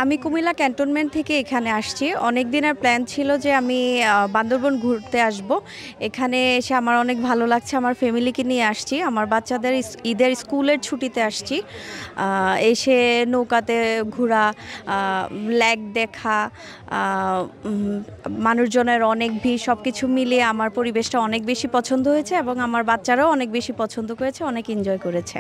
আমি কুমিল্লা ক্যান্টনমেন্ট থেকে এখানে আসছি। অনেক দিনের প্ল্যান ছিল যে আমি বান্দরবন ঘুরতে আসব। এখানে এসে আমার অনেক ভালো লাগছে। আমার ফ্যামিলিকে নিয়ে আসছি, আমার বাচ্চাদের ঈদের স্কুলের ছুটিতে আসছি। এসে নৌকাতে ঘোরা, লেক দেখা, মানুষজনের অনেক ভিড়, সব কিছু মিলিয়ে আমার পরিবেশটা অনেক বেশি পছন্দ হয়েছে এবং আমার বাচ্চারাও অনেক বেশি পছন্দ করেছে, অনেক এনজয় করেছে।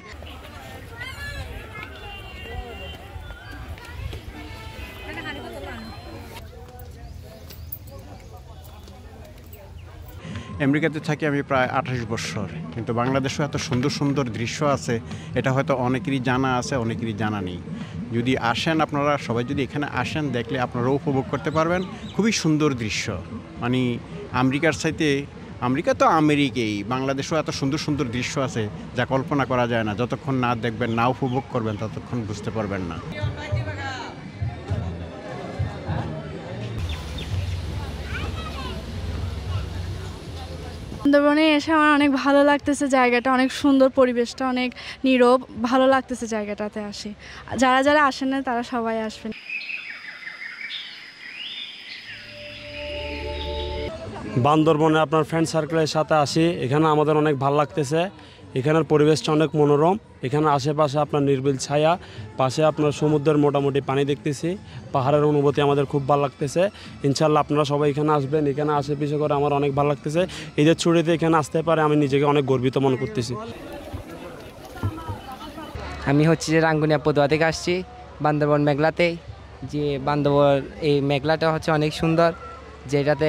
আমেরিকাতে থাকি আমি প্রায় 28 বছর, কিন্তু বাংলাদেশেও এত সুন্দর সুন্দর দৃশ্য আছে, এটা হয়তো অনেকেরই জানা আছে, অনেকেরই জানা নেই। যদি আসেন আপনারা সবাই, যদি এখানে আসেন, দেখলে আপনারাও উপভোগ করতে পারবেন। খুবই সুন্দর দৃশ্য, মানে আমেরিকার চাইতে, আমেরিকা তো আমেরিকাই, বাংলাদেশেও এত সুন্দর সুন্দর দৃশ্য আছে যা কল্পনা করা যায় না। যতক্ষণ না দেখবেন, না উপভোগ করবেন, ততক্ষণ বুঝতে পারবেন না। সুন্দরবনে এসে আমার অনেক ভালো লাগতেছে, জায়গাটা অনেক সুন্দর, পরিবেশটা অনেক নীরব, ভালো লাগতেছে জায়গাটাতে আসি। যারা যারা আসেন না তারা সবাই আসবেন। বান্দরবনে আপনার ফ্রেন্ড সার্কেলের সাথে আসি, এখানে আমাদের অনেক ভালো লাগতেছে। এখানের পরিবেশটা অনেক মনোরম, এখানে আশেপাশে আপনার নির্বিল ছায়া, পাশে আপনার সমুদ্রের মোটামুটি পানি দেখতেছি, পাহাড়ের অনুভূতি আমাদের খুব ভালো লাগতেছে। ইনশাল্লাহ আপনারা সবাই এখানে আসবেন, এখানে আসে পিছিয়ে করে আমার অনেক ভালো লাগতেছে। ঈদের ছুটিতে এখানে আসতে পারে আমি নিজেকে অনেক গর্বিত মনে করতেছি। আমি হচ্ছে যে রাঙ্গুনিয়া পদুয়া থেকে আসছি, বান্দরবন মেঘলাতে। যে বান্দরবন এই মেঘলাটা হচ্ছে অনেক সুন্দর, যেটাতে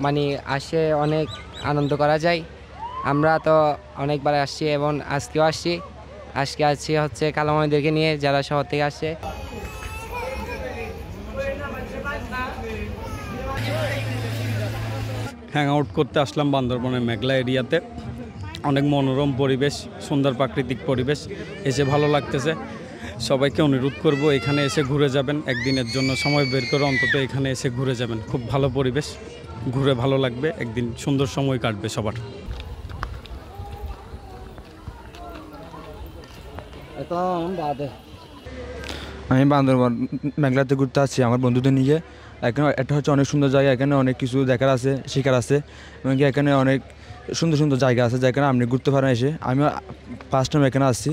মানে আসে অনেক আনন্দ করা যায়। আমরা তো অনেকবার আসছি এবং আজকেও আসছি। আজকে আসছি হচ্ছে কালামাইদেরকে নিয়ে, যারা শহর থেকে আসছে। হ্যাং আউট করতে আসলাম বান্দরবনের মেঘলা এরিয়াতে। অনেক মনোরম পরিবেশ, সুন্দর প্রাকৃতিক পরিবেশ, এসে ভালো লাগতেছে। সবাইকে অনুরোধ করব এখানে এসে ঘুরে যাবেন, একদিনের জন্য সময় বের করে অন্তত এখানে এসে ঘুরে যাবেন। খুব ভালো পরিবেশ, ঘুরে ভালো লাগবে, একদিন সুন্দর সময় কাটবে সবার। আমি বান্দরবান মেঘলাতে ঘুরতে আসছি আমার বন্ধুদের নিয়ে। এখানে এটা হচ্ছে অনেক সুন্দর জায়গা, এখানে অনেক কিছু দেখার আছে, শেখার আছে, এবং এখানে অনেক সুন্দর সুন্দর জায়গা আছে যেখানে আপনি ঘুরতে পারেন এসে। আমি ফার্স্ট টাইম এখানে আসছি।